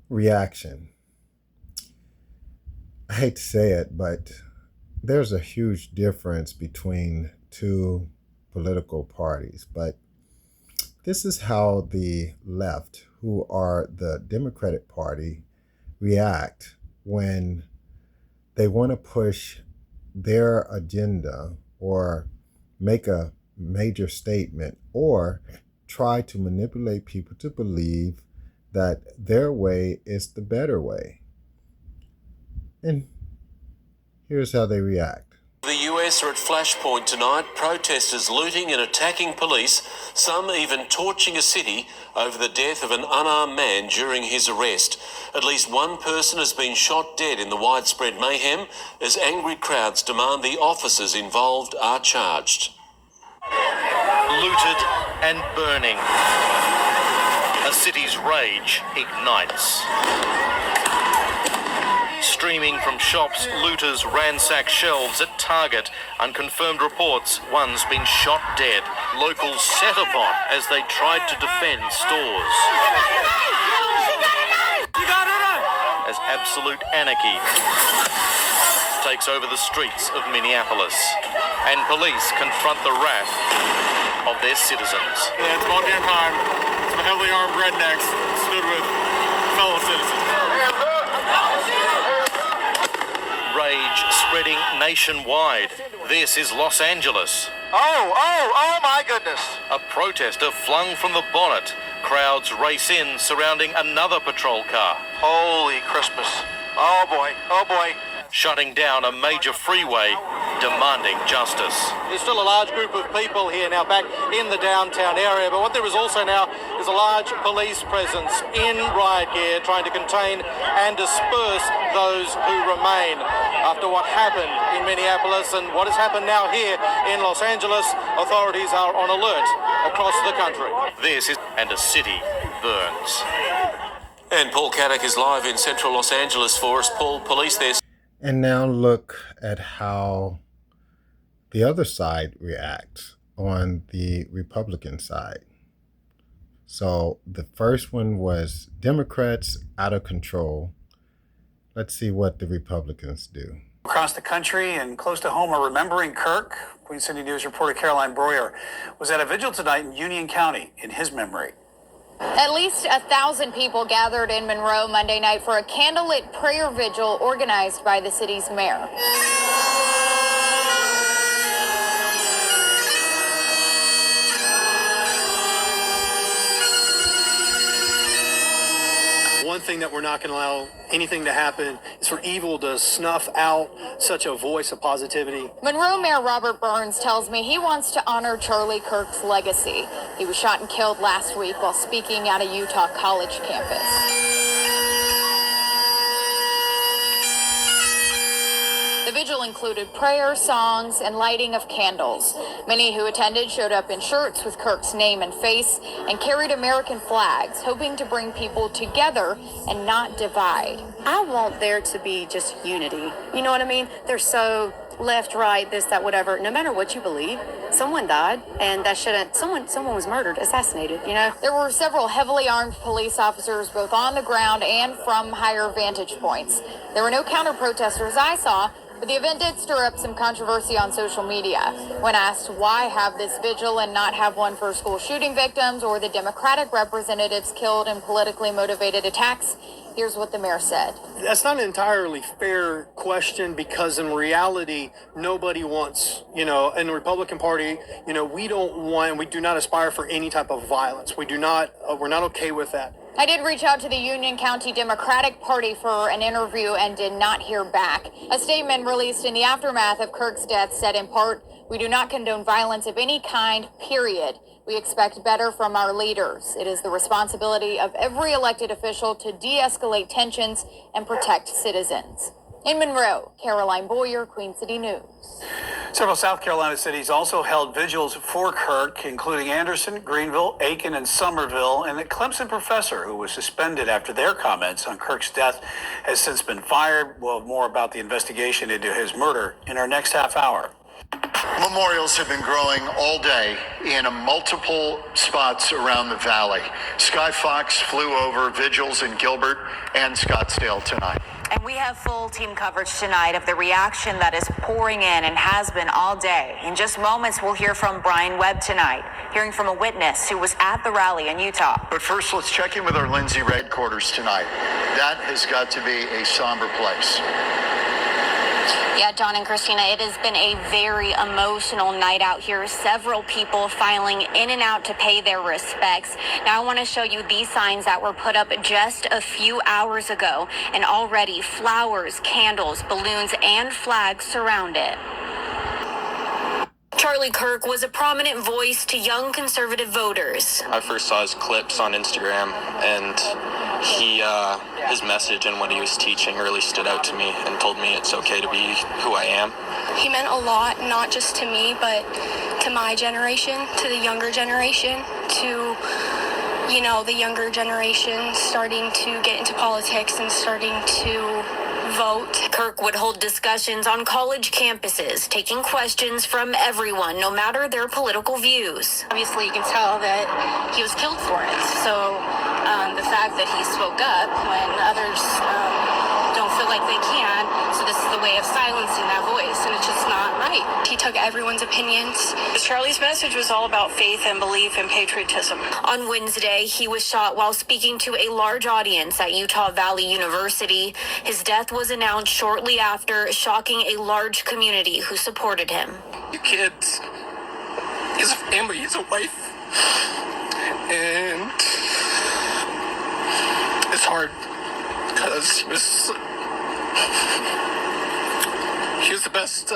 reaction. I hate to say it, but there's a huge difference between two political parties. But this is how the left, who are the Democratic Party, react when they want to push their agenda or make a major statement or try to manipulate people to believe that their way is the better way. And here's how they react. The US are at flashpoint tonight, protesters looting and attacking police, some even torching a city over the death of an unarmed man during his arrest. At least one person has been shot dead in the widespread mayhem as angry crowds demand the officers involved are charged. Looted and burning. A city's rage ignites. Streaming from shops, looters ransack shelves at Target. Unconfirmed reports, one's been shot dead. Locals set upon as they tried to defend stores. As absolute anarchy takes over the streets of Minneapolis, and police confront the wrath of their citizens. Yeah, it's about damn time. Some heavily armed rednecks stood with fellow citizens. Rage spreading nationwide. This is Los Angeles. Oh my goodness. A protester flung from the bonnet. Crowds race in, surrounding another patrol car. Holy Christmas. Oh boy. Shutting down a major freeway, demanding justice. There's still a large group of people here now back in the downtown area, but what there is also now is a large police presence in riot gear trying to contain and disperse those who remain. After what happened in Minneapolis and what has happened now here in Los Angeles, authorities are on alert across the country. This is, and a city burns. And Paul Caddick is live in central Los Angeles for us. Paul, police there. And now look at how the other side reacts on the Republican side. So the first one was Democrats out of control. Let's see what the Republicans do. Across the country and close to home are remembering Kirk. Queen City News reporter Caroline Breuer was at a vigil tonight in Union County in his memory. At least 1,000 people gathered in Monroe Monday night for a candlelit prayer vigil organized by the city's mayor. One thing that we're not going to allow anything to happen is for evil to snuff out such a voice of positivity. Monroe Mayor Robert Burns tells me he wants to honor Charlie Kirk's legacy. He was shot and killed last week while speaking at a Utah college campus. The vigil included prayer, songs, and lighting of candles. Many who attended showed up in shirts with Kirk's name and face and carried American flags, hoping to bring people together and not divide. I want there to be just unity. You know what I mean? They're so left, right, this, that, whatever. No matter what you believe, someone died, and that shouldn't. Someone was murdered, assassinated. You know. There were several heavily armed police officers, both on the ground and from higher vantage points. There were no counter-protesters I saw. But the event did stir up some controversy on social media. When asked why have this vigil and not have one for school shooting victims or the Democratic representatives killed in politically motivated attacks, here's what the mayor said. That's not an entirely fair question because in reality, nobody wants, in the Republican Party, we do not aspire for any type of violence. We're not okay with that. I did reach out to the Union County Democratic Party for an interview and did not hear back. A statement released in the aftermath of Kirk's death said in part, "We do not condone violence of any kind, period. We expect better from our leaders. It is the responsibility of every elected official to de-escalate tensions and protect citizens." In Monroe, Caroline Boyer, Queen City News. Several South Carolina cities also held vigils for Kirk, including Anderson, Greenville, Aiken, and Somerville, and the Clemson professor who was suspended after their comments on Kirk's death has since been fired. We'll have more about the investigation into his murder in our next half hour. Memorials have been growing all day in multiple spots around the valley. Sky Fox flew over vigils in Gilbert and Scottsdale tonight. And we have full team coverage tonight of the reaction that is pouring in and has been all day. In just moments, we'll hear from Brian Webb tonight, hearing from a witness who was at the rally in Utah. But first, let's check in with our Lindsay Red quarters tonight. That has got to be a somber place. Yeah, John and Christina, it has been a very emotional night out here. Several people filing in and out to pay their respects. Now I want to show you these signs that were put up just a few hours ago, and already flowers, candles, balloons, and flags surround it. Charlie Kirk was a prominent voice to young conservative voters. I first saw his clips on Instagram, and his message and what he was teaching really stood out to me and told me it's okay to be who I am. He meant a lot, not just to me, but to my generation, to the younger generation, to, the younger generation starting to get into politics and starting to vote. Kirk would hold discussions on college campuses, taking questions from everyone, no matter their political views. Obviously, you can tell that he was killed for it. So the fact that he spoke up when others don't feel like they can, so this is the way of silencing that voice, and it's just not right. He took everyone's opinions. Charlie's message was all about faith and belief and patriotism. On Wednesday, he was shot while speaking to a large audience at Utah Valley University. His death was announced shortly after, shocking a large community who supported him. Your kids, he has a family, he has a wife, and it's hard because he was the best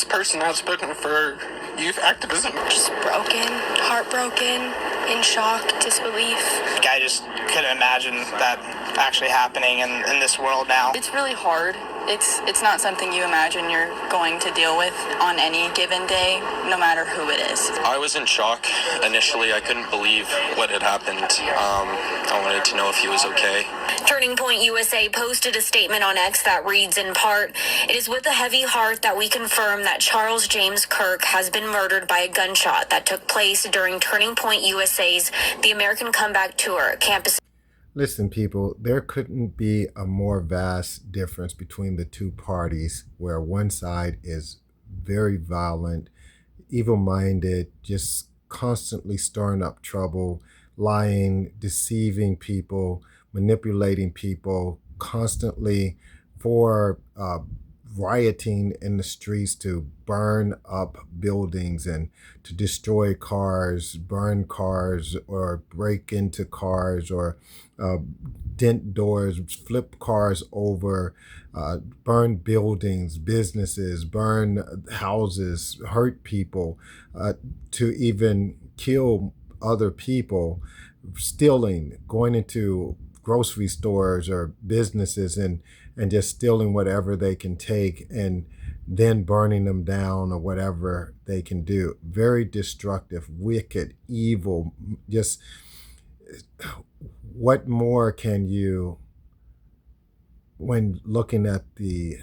person outspoken for youth activism. Just broken, heartbroken, in shock, disbelief. I just couldn't imagine that actually happening in this world now. It's really hard. It's not something you imagine you're going to deal with on any given day, no matter who it is. I was in shock initially. I couldn't believe what had happened. I wanted to know if he was okay. Turning Point USA posted a statement on X that reads in part, "It is with a heavy heart that we confirm that Charles James Kirk has been murdered by a gunshot that took place during Turning Point USA's The American Comeback Tour campus." Listen, people, there couldn't be a more vast difference between the two parties, where one side is very violent, evil-minded, just constantly stirring up trouble, lying, deceiving people, manipulating people, constantly for rioting in the streets to burn up buildings and to destroy cars, burn cars, or break into cars, or dent doors, flip cars over, burn buildings, businesses, burn houses, hurt people, to even kill other people, stealing, going into grocery stores or businesses and just stealing whatever they can take and then burning them down or whatever they can do. Very destructive, wicked, evil. Just what more can you, when looking at the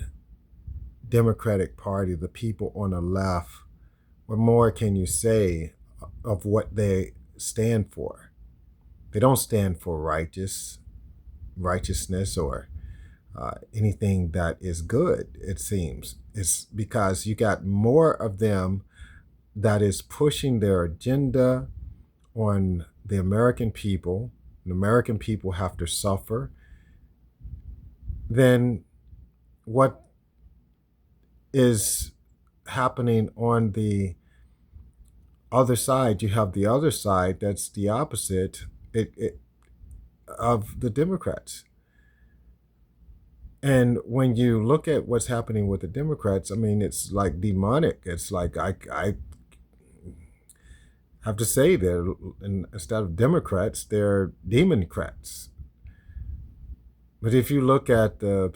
Democratic Party, the people on the left, what more can you say of what they stand for? They don't stand for righteousness or anything that is good, it seems. It's because you got more of them that is pushing their agenda on the American people. The American people have to suffer. Then what is happening on the other side? You have the other side that's the opposite of the Democrats. And when you look at what's happening with the Democrats, I mean, it's like demonic. It's like I have to say they're, instead of Democrats, they're Democrats. But if you look at the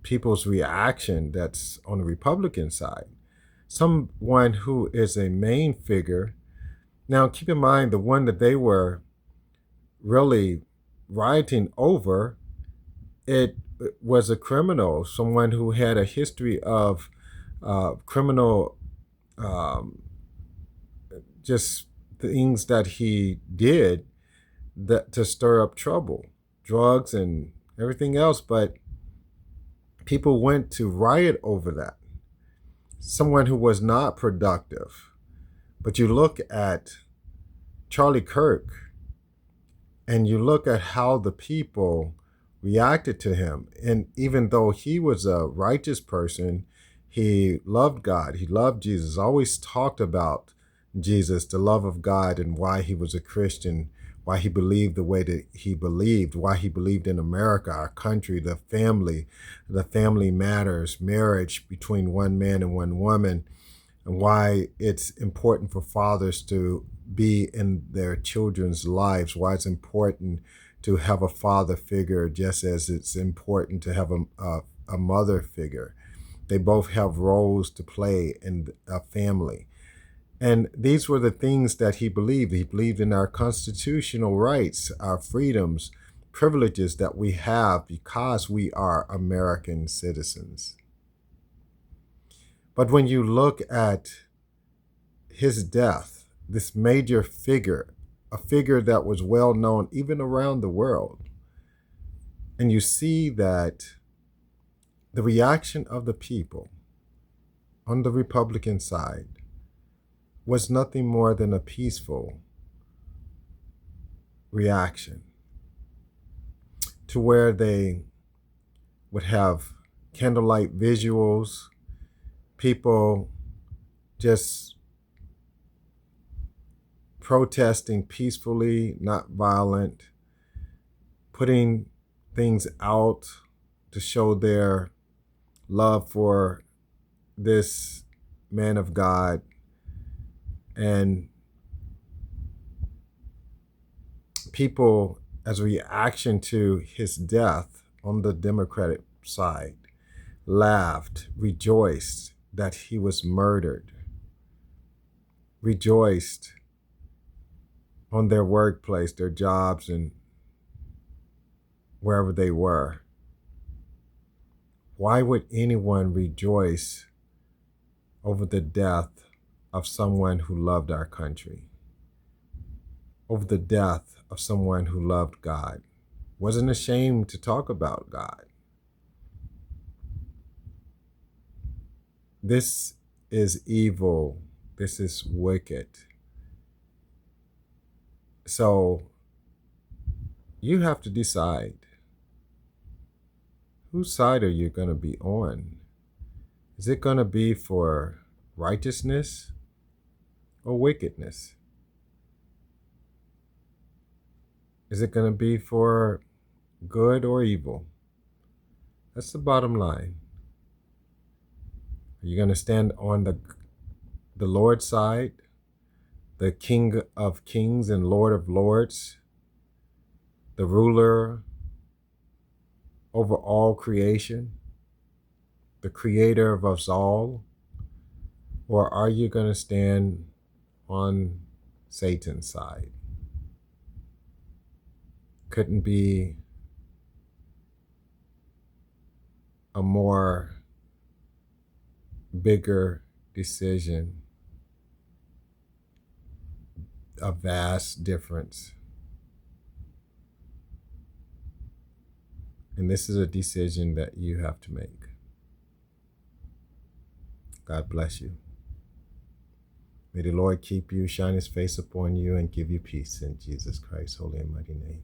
people's reaction that's on the Republican side, someone who is a main figure. Now, keep in mind, the one that they were really rioting over, it was a criminal, someone who had a history of criminal, just things that he did that to stir up trouble, drugs and everything else. But people went to riot over that. Someone who was not productive. But you look at Charlie Kirk and you look at how the people reacted to him. And even though he was a righteous person, he loved God, he loved Jesus, always talked about Jesus, the love of God, and why he was a Christian, why he believed the way that he believed, why he believed in America, our country, the family matters, marriage between one man and one woman, and why it's important for fathers to be in their children's lives, why it's important to have a father figure just as it's important to have a mother figure. They both have roles to play in a family. And these were the things that he believed. He believed in our constitutional rights, our freedoms, privileges that we have because we are American citizens. But when you look at his death, this major figure, a figure that was well known even around the world, and you see that the reaction of the people on the Republican side was nothing more than a peaceful reaction, to where they would have candlelight visuals, people just protesting peacefully, not violent, putting things out to show their love for this man of God. And people, as a reaction to his death on the Democratic side, laughed, rejoiced that he was murdered, rejoiced on their workplace, their jobs, and wherever they were. Why would anyone rejoice over the death of someone who loved our country, over the death of someone who loved God, wasn't ashamed to talk about God? This is evil. This is wicked. So you have to decide, whose side are you going to be on? Is it going to be for righteousness or wickedness? Is it going to be for good or evil? That's the bottom line. Are you going to stand on the Lord's side, the King of Kings and Lord of Lords, the ruler over all creation, the creator of us all? Or are you going to stand on Satan's side? Couldn't be a more bigger decision, a vast difference. And this is a decision that you have to make. God bless you. May the Lord keep you, shine his face upon you, and give you peace in Jesus Christ's holy and mighty name.